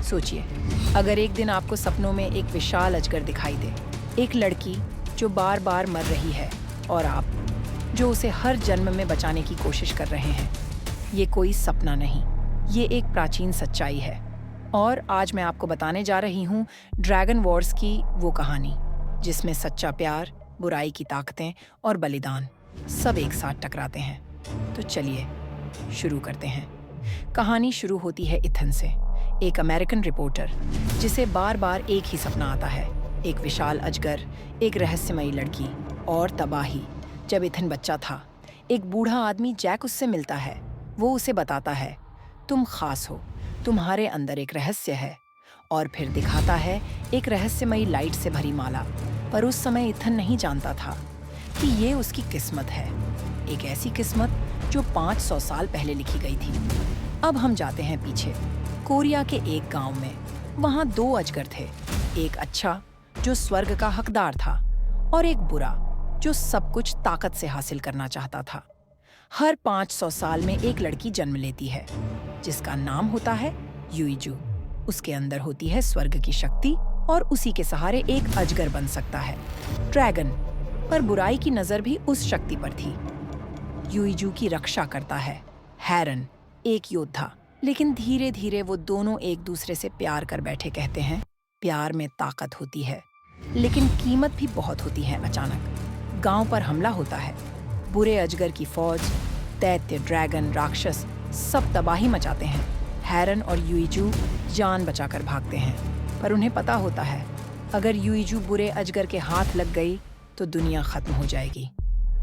सोचिए, अगर एक दिन आपको सपनों में एक विशाल अजगर दिखाई दे, एक लड़की जो बार बार मर रही है और आप जो उसे हर जन्म में बचाने की कोशिश कर रहे हैं। ये कोई सपना नहीं, ये एक प्राचीन सच्चाई है। और आज मैं आपको बताने जा रही हूँ ड्रैगन वॉर्स की वो कहानी, जिसमें सच्चा प्यार, बुराई की ताकतें और बलिदान सब एक साथ टकराते हैं। तो चलिए शुरू करते हैं। कहानी शुरू होती है इथन से, एक अमेरिकन रिपोर्टर जिसे बार बार एक ही सपना आता है, एक विशाल अजगर, एक रहस्यमयी लड़की और तबाही। जब इथन बच्चा था, एक बूढ़ा आदमी जैक उससे मिलता है। वो उसे बताता है, तुम खास हो, तुम्हारे अंदर एक रहस्य है। और फिर दिखाता है एक रहस्यमयी लाइट से भरी माला। पर उस समय इथन नहीं जानता था कि ये उसकी किस्मत है, एक ऐसी किस्मत जो 500 साल पहले लिखी गई थी। अब हम जाते हैं पीछे, कोरिया के एक गांव में। वहां 2 अजगर थे, एक अच्छा जो स्वर्ग का हकदार था और एक बुरा जो सब कुछ ताकत से हासिल करना चाहता था। हर 500 साल में एक लड़की जन्म लेती है जिसका नाम होता है यूइजू। उसके अंदर होती है स्वर्ग की शक्ति और उसी के सहारे एक अजगर बन सकता है, ड्रैगन। पर बुराई की नजर भी उस शक्ति पर थी। यूइजू की रक्षा करता है हैरन, एक योद्धा। लेकिन धीरे धीरे वो दोनों एक दूसरे से प्यार कर बैठे। कहते हैं प्यार में ताकत होती है, लेकिन कीमत भी बहुत होती है। अचानक गांव पर हमला होता है। बुरे अजगर की फौज, दैत्य, ड्रैगन, राक्षस सब तबाही मचाते हैं। हैरन और यूइजू जान बचाकर भागते हैं, पर उन्हें पता होता है अगर यूइजू बुरे अजगर के हाथ लग गई तो दुनिया खत्म हो जाएगी।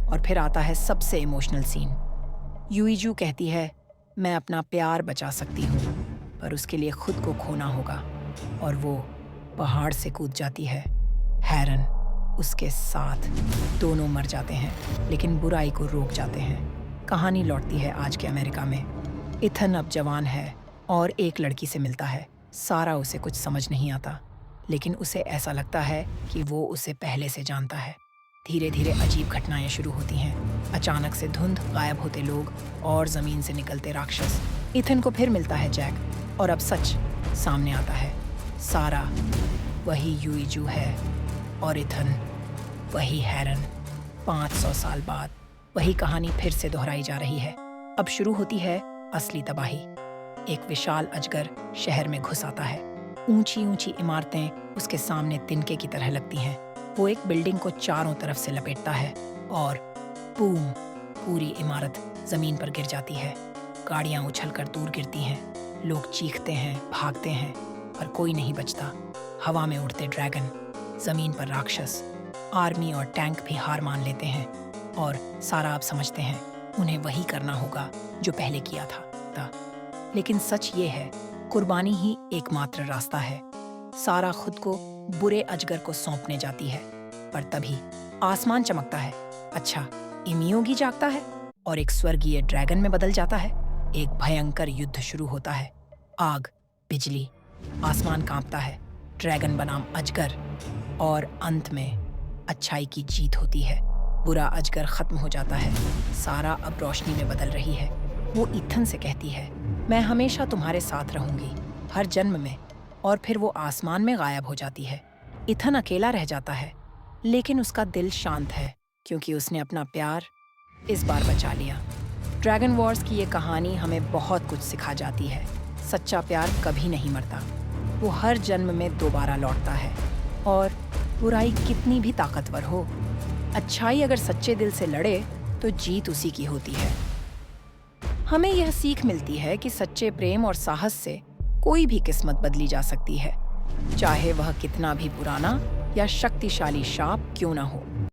और फिर आता है सबसे इमोशनल सीन। यूइजू कहती है, मैं अपना प्यार बचा सकती हूँ, पर उसके लिए खुद को खोना होगा। और वो पहाड़ से कूद जाती है। हैरन उसके साथ, दोनों मर जाते हैं, लेकिन बुराई को रोक जाते हैं। कहानी लौटती है आज के अमेरिका में। इथन अब जवान है और एक लड़की से मिलता है। सारा उसे कुछ समझ नहीं आता, लेकिन उसे ऐसा लगता है कि वो उसे पहले से जानता है। धीरे धीरे अजीब घटनाएं शुरू होती हैं। अचानक से धुंध, गायब होते लोग और जमीन से निकलते राक्षस। इथन को फिर मिलता है जैक, और अब सच सामने आता है। सारा वही यूइजू है और इथन वही हैरन। 500 साल बाद वही कहानी फिर से दोहराई जा रही है। अब शुरू होती है असली तबाही। एक विशाल अजगर शहर में घुस आता है। ऊंची ऊंची इमारतें उसके सामने तिनके की तरह लगती हैं। वो एक बिल्डिंग को चारों तरफ से लपेटता है और बूम, पूरी इमारत जमीन पर गिर जाती है। गाड़ियां उछलकर दूर गिरती हैं। लोग चीखते हैं, भागते हैं, पर कोई नहीं बचता। हवा में उड़ते ड्रैगन, जमीन पर राक्षस, आर्मी और टैंक भी हार मान लेते हैं। और सारा अब समझते हैं उन्हें वही करना होगा जो पहले किया था। लेकिन सच ये है, कुर्बानी ही एकमात्र रास्ता है। सारा खुद को बुरे अजगर को सौंपने जाती है, पर तभी आसमान चमकता है। अच्छा, इमियोगी जागता है और एक स्वर्गीय ड्रैगन में बदल जाता है। एक भयंकर युद्ध शुरू होता है। आग, बिजली, आसमान कांपता है। ड्रैगन बनाम अजगर, और अंत में अच्छाई की जीत होती है। बुरा अजगर खत्म हो जाता है। सारा अब रोशनी में बदल रही है। वो इथन से कहती है, मैं हमेशा तुम्हारे साथ रहूंगी, हर जन्म में। और फिर वो आसमान में गायब हो जाती है। इथन अकेला रह जाता है, लेकिन उसका दिल शांत है, क्योंकि उसने अपना प्यार इस बार बचा लिया। ड्रैगन वॉर्स की ये कहानी हमें बहुत कुछ सिखा जाती है। सच्चा प्यार कभी नहीं मरता, वो हर जन्म में दोबारा लौटता है। और बुराई कितनी भी ताकतवर हो, अच्छाई अगर सच्चे दिल से लड़े तो जीत उसी की होती है। हमें यह सीख मिलती है कि सच्चे प्रेम और साहस से कोई भी किस्मत बदली जा सकती है, चाहे वह कितना भी पुराना या शक्तिशाली शाप क्यों ना हो।